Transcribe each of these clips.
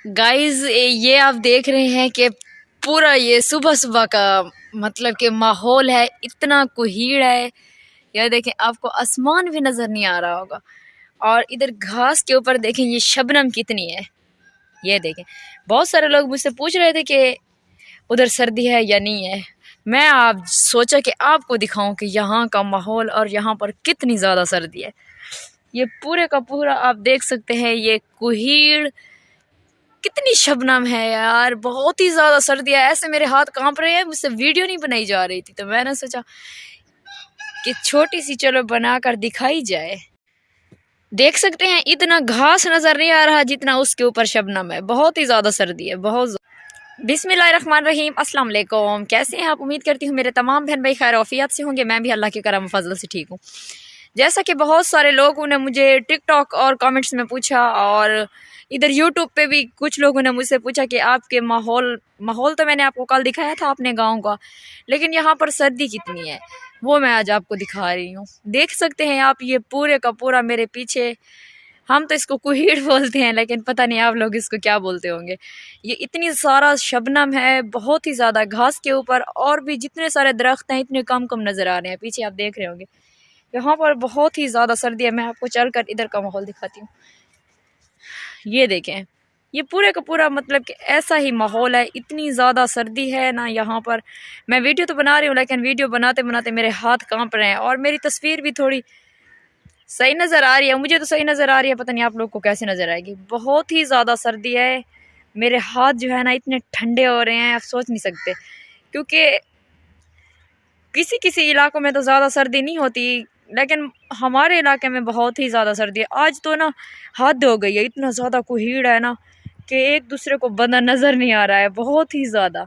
Guys ये आप देख रहे हैं कि पूरा ये सुबह सुबह का मतलब कि माहौल है, इतना कुहीड़ है। यह देखें, आपको आसमान भी नजर नहीं आ रहा होगा। और इधर घास के ऊपर देखें ये शबनम कितनी है। ये देखें, बहुत सारे लोग मुझसे पूछ रहे थे कि उधर सर्दी है या नहीं है। मैं आप सोचा कि आपको दिखाऊं कि यहाँ का माहौल और यहाँ पर कितनी ज़्यादा सर्दी है। ये पूरे का पूरा आप देख सकते हैं, ये कुहीड़ कितनी शबनम है यार, बहुत ही ज़्यादा सर्दी है। ऐसे मेरे हाथ कांप रहे हैं, मुझसे वीडियो नहीं बनाई जा रही थी, तो मैंने सोचा कि छोटी सी चलो बनाकर दिखाई जाए। देख सकते हैं इतना घास नज़र नहीं आ रहा जितना उसके ऊपर शबनम है। बहुत ही ज़्यादा सर्दी है, बहुत। बिस्मिल्लाहिर्रहमानिर्रहीम, अस्सलाम वालेकुम। कैसे हैं आप? उम्मीद करती हूँ मेरे तमाम बहन भाई खैर औफियत से होंगे। मैं भी अल्लाह के करम फजल से ठीक हूँ। जैसा कि बहुत सारे लोगों ने मुझे टिकटॉक और कमेंट्स में पूछा, और इधर यूट्यूब पे भी कुछ लोगों ने मुझसे पूछा कि आपके माहौल तो मैंने आपको कल दिखाया था अपने गांव का, लेकिन यहाँ पर सर्दी कितनी है वो मैं आज आपको दिखा रही हूँ। देख सकते हैं आप, ये पूरे का पूरा मेरे पीछे, हम तो इसको कुहीड़ बोलते हैं, लेकिन पता नहीं आप लोग इसको क्या बोलते होंगे। ये इतनी सारा शबनम है, बहुत ही ज़्यादा घास के ऊपर, और भी जितने सारे दरख्त हैं इतने कम कम नज़र आ रहे हैं। पीछे आप देख रहे होंगे यहाँ पर बहुत ही ज़्यादा सर्दी है। मैं आपको चलकर इधर का माहौल दिखाती हूँ। ये देखें, ये पूरे का पूरा मतलब कि ऐसा ही माहौल है। इतनी ज़्यादा सर्दी है ना यहाँ पर। मैं वीडियो तो बना रही हूँ, लेकिन वीडियो बनाते बनाते मेरे हाथ कांप रहे हैं, और मेरी तस्वीर भी थोड़ी सही नज़र आ रही है। मुझे तो सही नज़र आ रही है, पता नहीं आप लोग को कैसे नज़र आएगी। बहुत ही ज़्यादा सर्दी है। मेरे हाथ जो है ना इतने ठंडे हो रहे हैं, आप सोच नहीं सकते। क्योंकि किसी किसी इलाकों में तो ज़्यादा सर्दी नहीं होती, लेकिन हमारे इलाके में बहुत ही ज़्यादा सर्दी है। आज तो ना हद हो गई है, इतना ज़्यादा कुहीड़ है ना कि एक दूसरे को बंदा नज़र नहीं आ रहा है, बहुत ही ज़्यादा।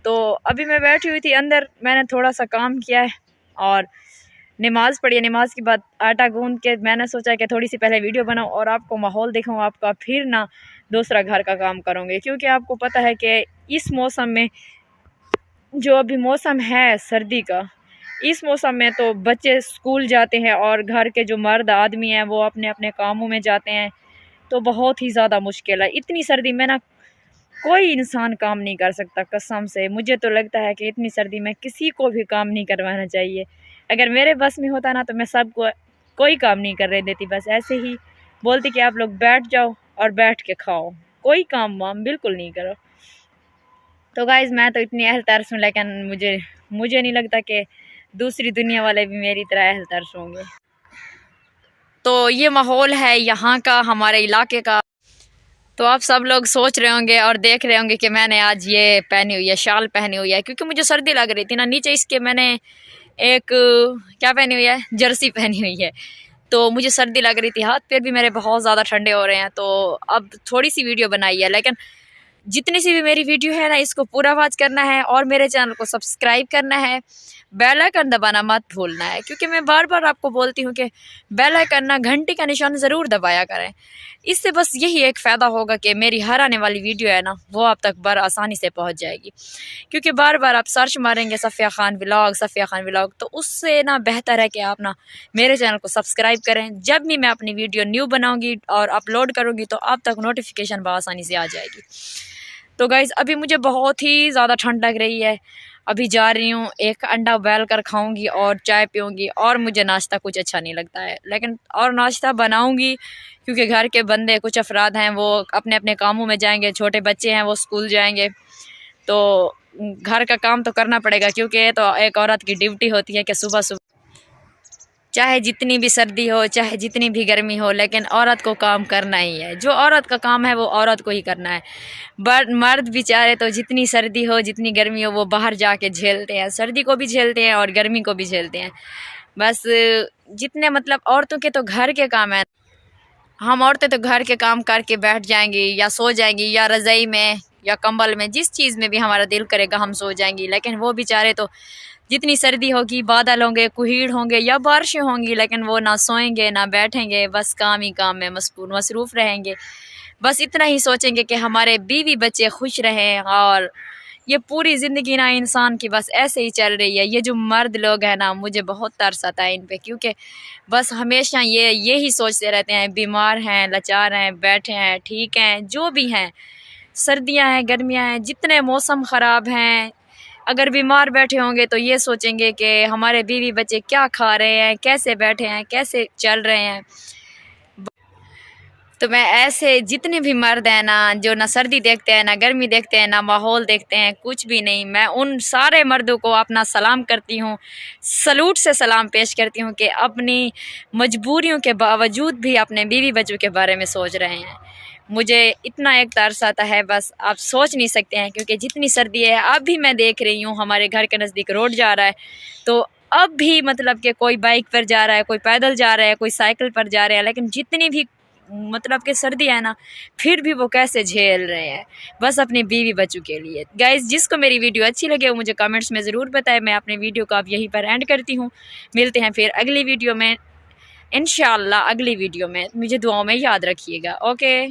तो अभी मैं बैठी हुई थी अंदर, मैंने थोड़ा सा काम किया है और नमाज़ पढ़ी है। नमाज के बाद आटा गूंद के मैंने सोचा कि थोड़ी सी पहले वीडियो बनाऊं और आपको माहौल दिखाऊं आपका, फिर ना दूसरा घर का काम करूँगी। क्योंकि आपको पता है कि इस मौसम में, जो अभी मौसम है सर्दी का, इस मौसम में तो बच्चे स्कूल जाते हैं और घर के जो मर्द आदमी हैं वो अपने अपने कामों में जाते हैं, तो बहुत ही ज़्यादा मुश्किल है। इतनी सर्दी में ना कोई इंसान काम नहीं कर सकता। कसम से मुझे तो लगता है कि इतनी सर्दी में किसी को भी काम नहीं करवाना चाहिए। अगर मेरे बस में होता ना तो मैं सबको कोई काम नहीं कर रहे देती, बस ऐसे ही बोलती कि आप लोग बैठ जाओ और बैठ के खाओ, कोई काम वाम बिल्कुल नहीं करो। तो गाइज़ मैं तो इतनी अहल तरस हूँ, लेकिन मुझे नहीं लगता कि दूसरी दुनिया वाले भी मेरी तरह अहल तरस होंगे। तो ये माहौल है यहाँ का, हमारे इलाके का। तो आप सब लोग सोच रहे होंगे और देख रहे होंगे कि मैंने आज ये पहनी हुई है, शाल पहनी हुई है, क्योंकि मुझे सर्दी लग रही थी ना। नीचे इसके मैंने एक क्या पहनी हुई है, जर्सी पहनी हुई है, तो मुझे सर्दी लग रही थी। हाथ पैर भी मेरे बहुत ज़्यादा ठंडे हो रहे हैं। तो अब थोड़ी सी वीडियो बनाई है, लेकिन जितनी सी भी मेरी वीडियो है ना इसको पूरा वॉच करना है, और मेरे चैनल को सब्सक्राइब करना है, बेल आइकन दबाना मत भूलना है। क्योंकि मैं बार बार आपको बोलती हूँ कि बेल आइकन ना, घंटी का निशान ज़रूर दबाया करें। इससे बस यही एक फ़ायदा होगा कि मेरी हर आने वाली वीडियो है ना वो आप तक बार आसानी से पहुँच जाएगी। क्योंकि बार बार आप सर्च मारेंगे सफ़िया खान व्लॉग, तो उससे ना बेहतर है कि आप ना मेरे चैनल को सब्सक्राइब करें। जब भी मैं अपनी वीडियो न्यू बनाऊँगी और अपलोड करूँगी तो आप तक नोटिफिकेशन बआसानी से आ जाएगी। तो गाइज़ अभी मुझे बहुत ही ज़्यादा ठंड लग रही है। अभी जा रही हूँ, एक अंडा उबाल कर खाऊंगी और चाय पीऊँगी, और मुझे नाश्ता कुछ अच्छा नहीं लगता है, लेकिन और नाश्ता बनाऊंगी। क्योंकि घर के बंदे कुछ अफराद हैं वो अपने अपने कामों में जाएंगे, छोटे बच्चे हैं वो स्कूल जाएंगे, तो घर का काम तो करना पड़ेगा। क्योंकि ये तो एक औरत की ड्यूटी होती है कि सुबह सुबह चाहे जितनी भी सर्दी हो, चाहे जितनी भी गर्मी हो, लेकिन औरत को काम करना ही है। जो औरत का काम है वो औरत को ही करना है। मर्द बेचारे तो जितनी सर्दी हो, जितनी गर्मी हो, वो बाहर जाके झेलते हैं, सर्दी को भी झेलते हैं और गर्मी को भी झेलते हैं। बस जितने मतलब औरतों के तो घर के काम है, हम औरतें तो घर के काम करके बैठ जाएंगी या सो जाएंगी, या रज़ाई में या कंबल में, जिस चीज़ में भी हमारा दिल करेगा हम सो जाएंगी। लेकिन वो बेचारे तो जितनी सर्दी होगी, बादल होंगे, कुहीड़ होंगे या बारिशें होंगी, लेकिन वो ना सोएंगे ना बैठेंगे, बस काम ही काम में मसरूफ़ रहेंगे। बस इतना ही सोचेंगे कि हमारे बीवी बच्चे खुश रहें और یہ پوری زندگی نا انسان کی بس ایسے ہی چل رہی ہے. یہ جو مرد لوگ ہیں نا مجھے بہت ترس آتا ہے ان پہ، کیونکہ بس ہمیشہ یہی سوچتے رہتے ہیں بیمار ہیں، لاچار ہیں، بیٹھے ہیں، ٹھیک ہیں، جو بھی ہیں، سردیاں ہیں، گرمیاں ہیں، جتنے موسم خراب ہیں، اگر بیمار بیٹھے ہوں گے تو یہ سوچیں گے کہ ہمارے بیوی بچے کیا کھا رہے ہیں، کیسے بیٹھے ہیں، کیسے چل رہے ہیں. تو میں ایسے جتنے بھی مرد ہیں نا جو نہ سردی دیکھتے ہیں، نہ گرمی دیکھتے ہیں، نہ ماحول دیکھتے ہیں، کچھ بھی نہیں، میں ان سارے مردوں کو اپنا سلام کرتی ہوں، سلوٹ سے سلام پیش کرتی ہوں کہ اپنی مجبوریوں کے باوجود بھی اپنے بیوی بچوں کے بارے میں سوچ رہے ہیں. مجھے اتنا ایک ترس آتا ہے بس آپ سوچ نہیں سکتے ہیں، کیونکہ جتنی سردی ہے اب بھی میں دیکھ رہی ہوں ہمارے گھر کے نزدیک روڈ جا رہا ہے تو اب بھی مطلب کہ کوئی بائک پر جا رہا ہے، کوئی پیدل جا رہا ہے، کوئی سائیکل پر جا رہا ہے، لیکن جتنی بھی مطلب کہ سردی ہے نا پھر بھی وہ کیسے جھیل رہے ہیں بس اپنی بیوی بچوں کے لیے. گائز جس کو میری ویڈیو اچھی لگے وہ مجھے کمنٹس میں ضرور بتائے. میں اپنے ویڈیو کو اب یہیں پر اینڈ کرتی ہوں، ملتے ہیں پھر اگلی ویڈیو میں انشاءاللہ. اگلی ویڈیو میں مجھے دعاؤں میں یاد رکھیے گا. اوکے.